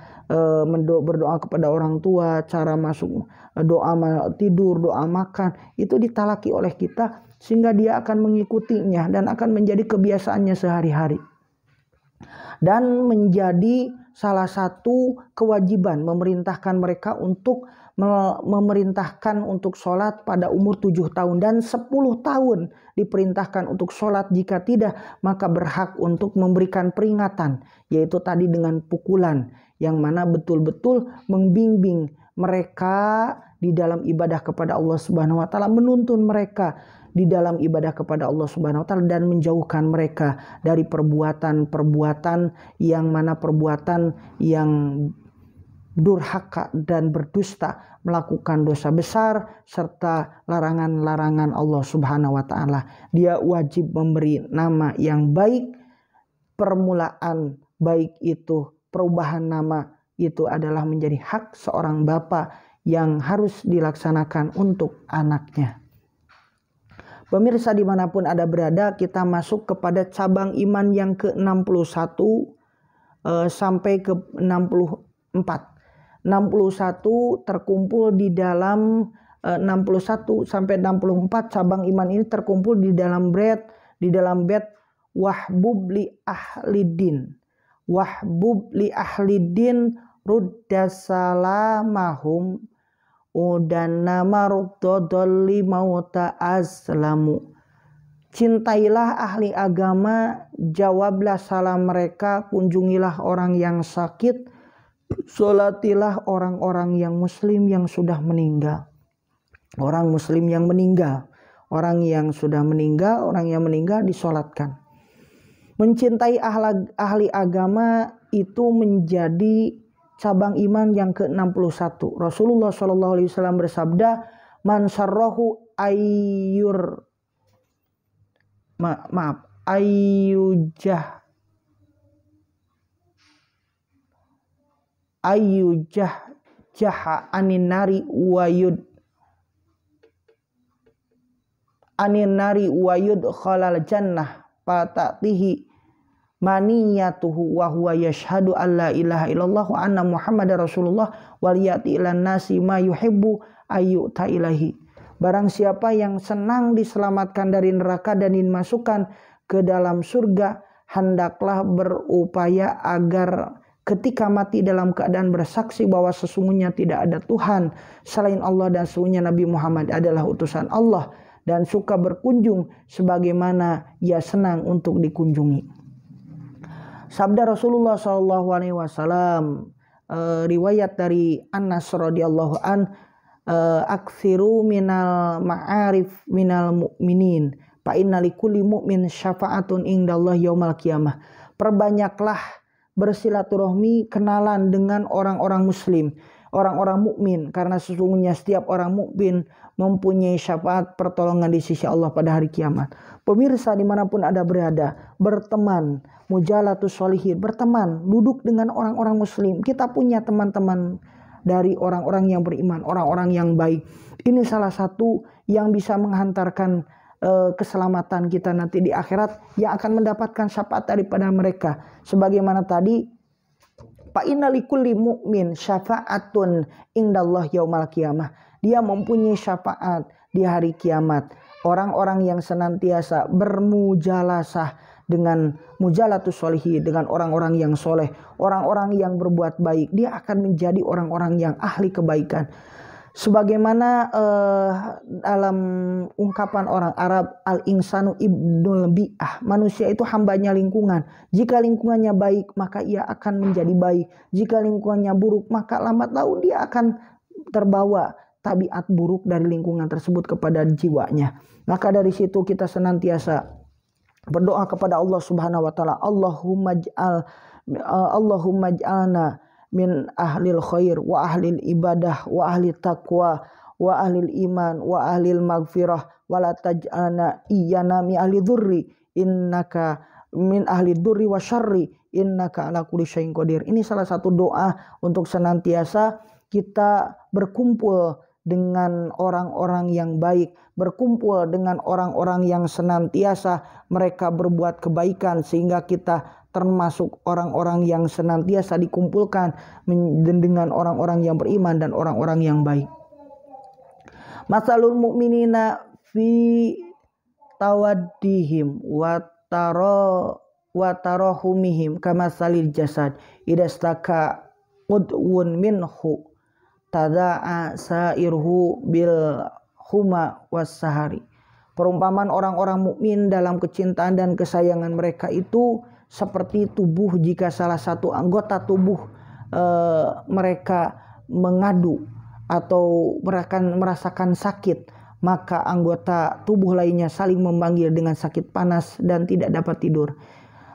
berdoa kepada orang tua, cara masuk doa tidur, doa makan, itu ditalaki oleh kita sehingga dia akan mengikutinya dan akan menjadi kebiasaannya sehari-hari. Dan menjadi salah satu kewajiban memerintahkan mereka untuk memerintahkan untuk sholat pada umur 7 tahun dan 10 tahun diperintahkan untuk sholat. Jika tidak, maka berhak untuk memberikan peringatan, yaitu tadi dengan pukulan, yang mana betul-betul membimbing mereka di dalam ibadah kepada Allah Subhanahu wa taala, menuntun mereka di dalam ibadah kepada Allah Subhanahu wa taala, dan menjauhkan mereka dari perbuatan-perbuatan yang mana perbuatan yang durhaka dan berdusta, melakukan dosa besar serta larangan-larangan Allah Subhanahu wa taala. Dia wajib memberi nama yang baik. Permulaan baik itu, perubahan nama itu adalah menjadi hak seorang bapak yang harus dilaksanakan untuk anaknya. Pemirsa dimanapun Anda berada, kita masuk kepada cabang iman yang ke-61 sampai ke 64. 61 terkumpul di dalam 61 sampai 64 cabang iman ini terkumpul di dalam bait wahbub li ahlidin. Wahbub li ahlidin rudda salamahum dan nama rudodolli mauta azlamu. Cintailah ahli agama, jawablah salam mereka, kunjungilah orang yang sakit, sholatilah orang-orang yang muslim yang sudah meninggal. Orang muslim yang meninggal, orang yang sudah meninggal, orang yang meninggal disolatkan. Mencintai ahli agama itu menjadi cabang iman yang ke-61. Rasulullah SAW bersabda, man sarrahu ayyujah jaha anin nari wayud anin nari wa yudkhalal jannah fatatihi maniyatuhu wa huwa yashhadu alla ilaha illallah wa anna muhammadar rasulullah wal yati ilan nasi ma yuhibbu ayyuta ilahi. Barang siapa yang senang diselamatkan dari neraka dan dimasukkan ke dalam surga, hendaklah berupaya agar ketika mati dalam keadaan bersaksi bahwa sesungguhnya tidak ada Tuhan selain Allah dan sesungguhnya Nabi Muhammad adalah utusan Allah, dan suka berkunjung sebagaimana ia senang untuk dikunjungi. Sabda Rasulullah SAW, riwayat dari Anas radhiyallahu an, aksiru minal ma'arif minal mu'minin fa inna likulli mu'min syafa'atun indallah yaumal qiyamah. Perbanyaklah bersilaturahmi, kenalan dengan orang-orang muslim, orang-orang mukmin, karena sesungguhnya setiap orang mukmin mempunyai syafaat pertolongan di sisi Allah pada hari kiamat. Pemirsa dimanapun Anda berada, berteman, mujalatus sholihin, berteman, duduk dengan orang-orang muslim. Kita punya teman-teman dari orang-orang yang beriman, orang-orang yang baik. Ini salah satu yang bisa menghantarkan keselamatan kita nanti di akhirat, yang akan mendapatkan syafaat daripada mereka. Sebagaimana tadi, fa inna likulli mu'min syafa'atun indallah yaumal qiyamah. Dia mempunyai syafaat di hari kiamat. Orang-orang yang senantiasa bermujalasah dengan mujalatus sholihin, dengan orang-orang yang soleh, orang-orang yang berbuat baik, dia akan menjadi orang-orang yang ahli kebaikan. Sebagaimana dalam ungkapan orang Arab, al-insanu ibnul bi'ah, manusia itu hambanya lingkungan. Jika lingkungannya baik, maka ia akan menjadi baik. Jika lingkungannya buruk, maka lambat laun dia akan terbawa tabiat buruk dari lingkungan tersebut kepada jiwanya. Maka dari situ kita senantiasa berdoa kepada Allah Subhanahu wa taala, Allahumma ij'alna min ahlil khair wa ahlil ibadah wa ahli taqwa wa ahlil iman wa ahlil maghfirah wa la taj'alna iyyana mi ahli dzurri innaka min ahli dzurri wa syarri innaka ala kulli syai'in qadir. Ini salah satu doa untuk senantiasa kita berkumpul dengan orang-orang yang baik, berkumpul dengan orang-orang yang senantiasa mereka berbuat kebaikan, sehingga kita termasuk orang-orang yang senantiasa dikumpulkan dengan orang-orang yang beriman dan orang-orang yang baik. Masalul mu'minina fi tawaddihim wa tarahumihim kamasalil jasad idastaka udwun minhu tada'a sairhu bil huma was sahari. Perumpamaan orang-orang mukmin dalam kecintaan dan kesayangan mereka itu seperti tubuh jika salah satu anggota tubuh mereka mengadu atau merasakan sakit, maka anggota tubuh lainnya saling memanggil dengan sakit panas dan tidak dapat tidur.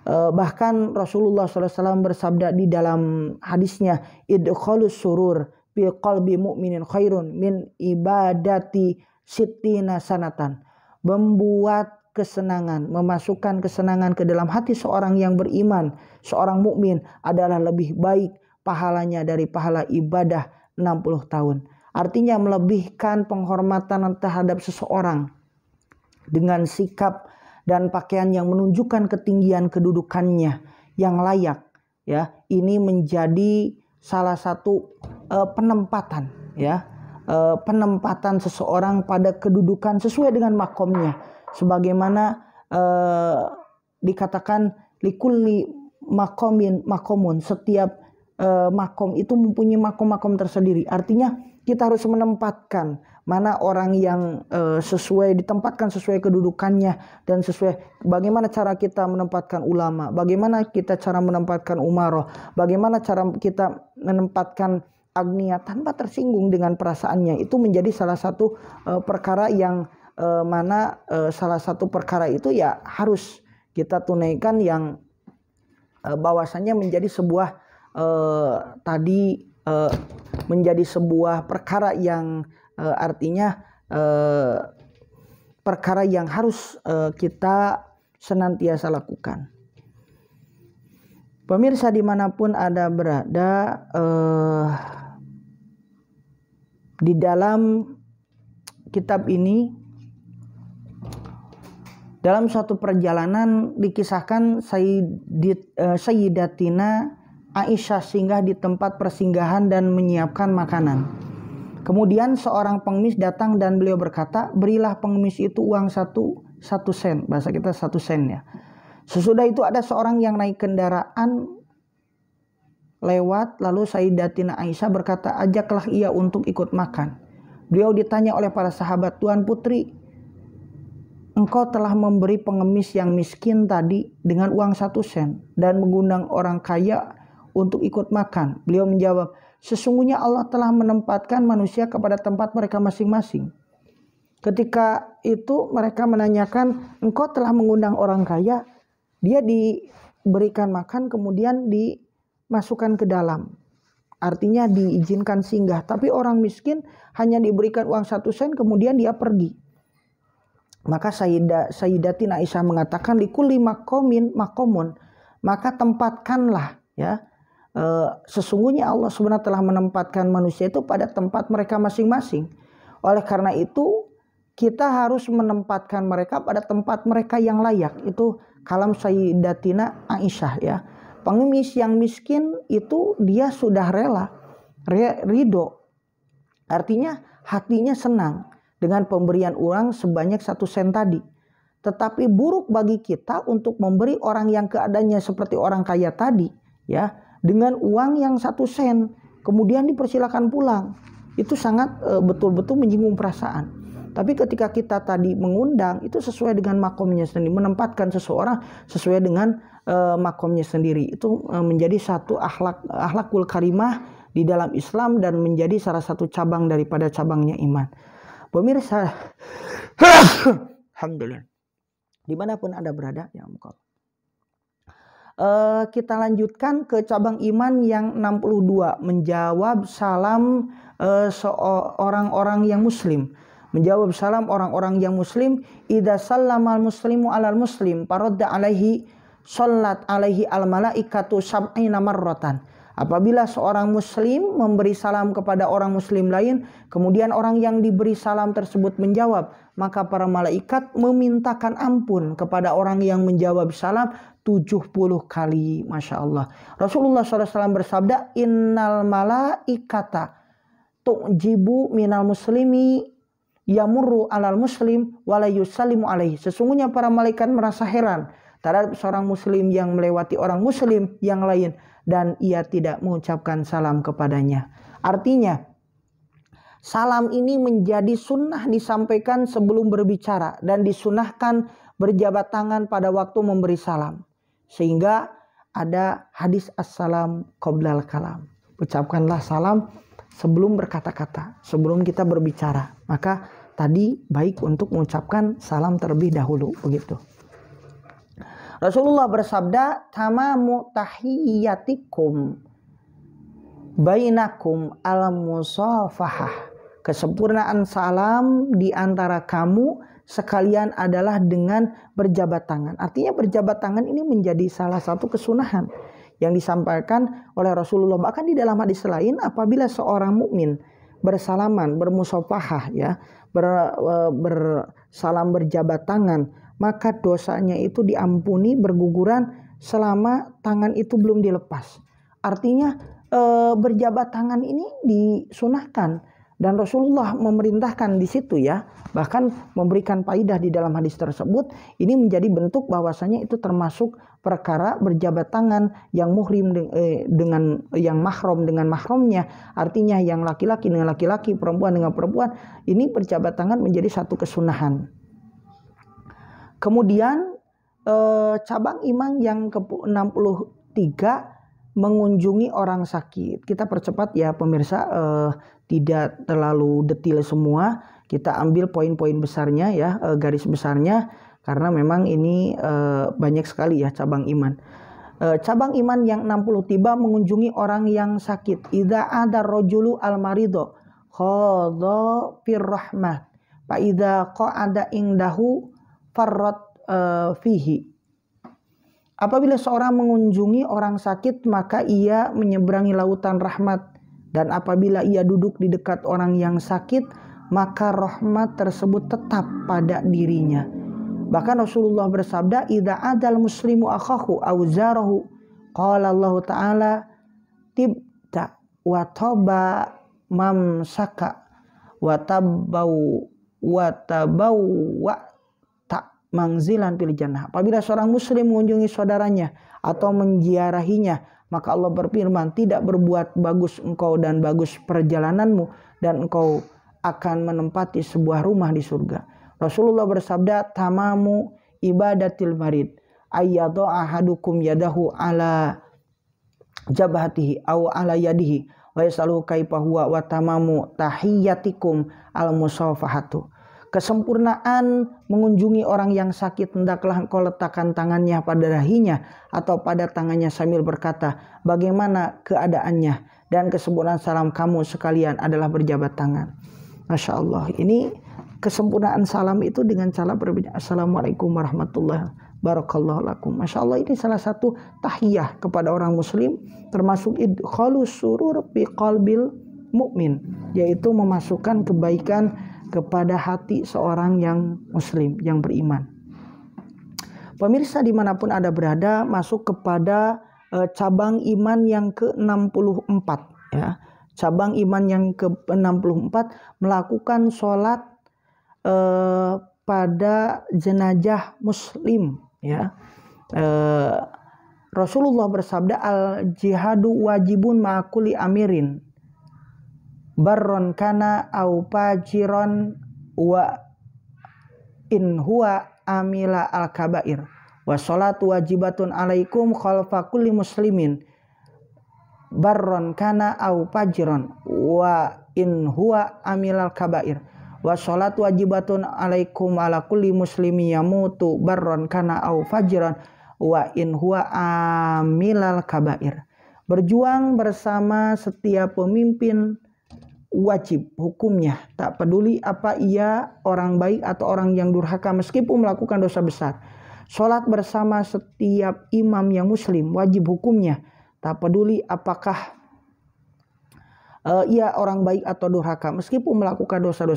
Bahkan Rasulullah SAW bersabda di dalam hadisnya, idkhalus surur fi qalbi mu'minin khairun min ibadati sittina sanatan. Membuat kesenangan, memasukkan kesenangan ke dalam hati seorang yang beriman, seorang mukmin adalah lebih baik pahalanya dari pahala ibadah 60 tahun. Artinya melebihkan penghormatan terhadap seseorang dengan sikap dan pakaian yang menunjukkan ketinggian kedudukannya yang layak, ya. Ini menjadi salah satu penempatan, ya. Penempatan seseorang pada kedudukan sesuai dengan makomnya, sebagaimana dikatakan likulli makomun, setiap makom itu mempunyai makom-makom tersendiri. Artinya kita harus menempatkan mana orang yang ditempatkan sesuai kedudukannya, dan sesuai bagaimana cara kita menempatkan ulama, bagaimana kita cara menempatkan umaroh, bagaimana cara kita menempatkan agnia tanpa tersinggung dengan perasaannya. Itu menjadi salah satu perkara yang salah satu perkara itu ya harus kita tunaikan, yang bahwasannya menjadi sebuah menjadi sebuah perkara yang artinya perkara yang harus kita senantiasa lakukan. Pemirsa dimanapun Anda berada, di dalam kitab ini Dalam suatu perjalanan dikisahkan Sayyidatina Aisyah singgah di tempat persinggahan dan menyiapkan makanan. Kemudian seorang pengemis datang dan beliau berkata, berilah pengemis itu uang satu sen, bahasa kita 1 sen ya. Sesudah itu ada seorang yang naik kendaraan lewat, lalu Sayyidatina Aisyah berkata, ajaklah ia untuk ikut makan. Beliau ditanya oleh para sahabat, Tuan Putri, engkau telah memberi pengemis yang miskin tadi dengan uang 1 sen dan mengundang orang kaya untuk ikut makan. Beliau menjawab, sesungguhnya Allah telah menempatkan manusia kepada tempat mereka masing-masing. Ketika itu mereka menanyakan, engkau telah mengundang orang kaya, dia diberikan makan kemudian dimasukkan ke dalam. Artinya diizinkan singgah. Tapi orang miskin hanya diberikan uang 1 sen kemudian dia pergi. Maka Sayyidatina Aisyah mengatakan, likulli maqamin maqamun, maka tempatkanlah ya. Sesungguhnya Allah sebenarnya telah menempatkan manusia itu pada tempat mereka masing-masing. Oleh karena itu kita harus menempatkan mereka pada tempat mereka yang layak. Itu kalam Sayyidatina Aisyah ya. Pengemis yang miskin itu dia sudah ridho. Artinya hatinya senang dengan pemberian uang sebanyak 1 sen tadi. Tetapi buruk bagi kita untuk memberi orang yang keadaannya seperti orang kaya tadi ya, dengan uang yang 1 sen kemudian dipersilakan pulang. Itu sangat betul-betul menyinggung perasaan. Tapi ketika kita tadi mengundang, itu sesuai dengan makomnya sendiri, menempatkan seseorang sesuai dengan makomnya sendiri. Itu menjadi satu akhlakul karimah di dalam Islam dan menjadi salah satu cabang daripada cabangnya iman. Pemirsa, alhamdulillah, dimanapun Anda berada, ya Allah. Kita lanjutkan ke cabang iman yang 62, menjawab salam orang-orang yang muslim. Menjawab salam orang-orang yang muslim, idza sallamal muslimu alal muslim faradda alaihi sallat alaihi al malaikatu sab'ina marratan. Apabila seorang muslim memberi salam kepada orang muslim lain, kemudian orang yang diberi salam tersebut menjawab, maka para malaikat memintakan ampun kepada orang yang menjawab salam 70 kali. Masya Allah. Rasulullah SAW bersabda, innal malaikata tu'jibu minal muslimi yamurru alal muslim wala yusallimu alaihi. Sesungguhnya para malaikat merasa heran terhadap seorang muslim yang melewati orang muslim yang lain dan ia tidak mengucapkan salam kepadanya. Artinya salam ini menjadi sunnah disampaikan sebelum berbicara dan disunahkan berjabat tangan pada waktu memberi salam. Sehingga ada hadis as-salam qoblal kalam. Ucapkanlah salam sebelum berkata-kata, sebelum kita berbicara. Maka tadi baik untuk mengucapkan salam terlebih dahulu, begitu. Rasulullah bersabda, tamamu tahiyyatikum bainakum al-musafahah. Kesempurnaan salam di antara kamu sekalian adalah dengan berjabat tangan. Artinya berjabat tangan ini menjadi salah satu kesunahan yang disampaikan oleh Rasulullah. Bahkan di dalam hadis lain, apabila seorang mukmin bersalaman, bermusafahah ya, bersalam berjabat tangan, maka dosanya itu diampuni berguguran selama tangan itu belum dilepas. Artinya berjabat tangan ini disunahkan dan Rasulullah memerintahkan di situ ya, bahkan memberikan faidah di dalam hadis tersebut. Ini menjadi bentuk bahwasanya itu termasuk perkara berjabat tangan yang muhrim dengan yang mahram dengan mahramnya. Artinya yang laki-laki dengan laki-laki, perempuan dengan perempuan, ini berjabat tangan menjadi satu kesunahan. Kemudian cabang iman yang ke-63, mengunjungi orang sakit. Kita percepat ya pemirsa, tidak terlalu detail semua. Kita ambil poin-poin besarnya ya, garis besarnya, karena memang ini banyak sekali ya cabang iman. Cabang iman yang 63, mengunjungi orang yang sakit. Idza ada rajulu al-marido khadha fir rahmah fa idza qa'ada indahu farrat fihi. Apabila seorang mengunjungi orang sakit, maka ia menyeberangi lautan rahmat, dan apabila ia duduk di dekat orang yang sakit, maka rahmat tersebut tetap pada dirinya. Bahkan Rasulullah bersabda, idza adal muslimu akhahu aw zarahu qala Allah Ta'ala tibta wa taba mamsaka wa tabawwa ta mangzilan fil jannah. Apabila seorang muslim mengunjungi saudaranya atau menziarahinya, maka Allah berfirman, tidak berbuat bagus engkau dan bagus perjalananmu, dan engkau akan menempati sebuah rumah di surga. Rasulullah bersabda, tamamu ibadatil marid ayyadu ahadukum yadahu ala jabhatihi aw ala yadihi wa yasaluhu kaifa huwa wa tamamu tahiyyatikum al musafahatu. Kesempurnaan mengunjungi orang yang sakit hendaklah engkau letakkan tangannya pada dahinya atau pada tangannya sambil berkata, bagaimana keadaannya, dan kesempurnaan salam kamu sekalian adalah berjabat tangan. Masya Allah, ini kesempurnaan salam itu dengan cara berbeda. Assalamualaikum warahmatullahi barakallahu lakum. Masya Allah, ini salah satu tahiyah kepada orang muslim, termasuk idkhalus surur fi qalbil mu'min, yaitu memasukkan kebaikan kepada hati seorang yang muslim, yang beriman. Pemirsa dimanapun Anda berada, masuk kepada cabang iman yang ke-64 ya. Cabang iman yang ke-64, melakukan sholat pada jenazah muslim ya. Rasulullah bersabda, al jihadu wajibun ma'akuli amirin barron kana au pajiron wa in huwa amila al kabair wa sholatu wajibatun alaikum khalfa kulli muslimin barron kana au pajiron wa in huwa amilal kabair wa sholatu wajibatun alaikum ala kulli muslimi yamutu barron kana au fajiron wa in huwa amilal kabair. Berjuang bersama setiap pemimpin wajib hukumnya, tak peduli apa ia orang baik atau orang yang durhaka meskipun melakukan dosa besar. Sholat bersama setiap imam yang muslim wajib hukumnya, tak peduli apakah ia orang baik atau durhaka meskipun melakukan dosa-dosa.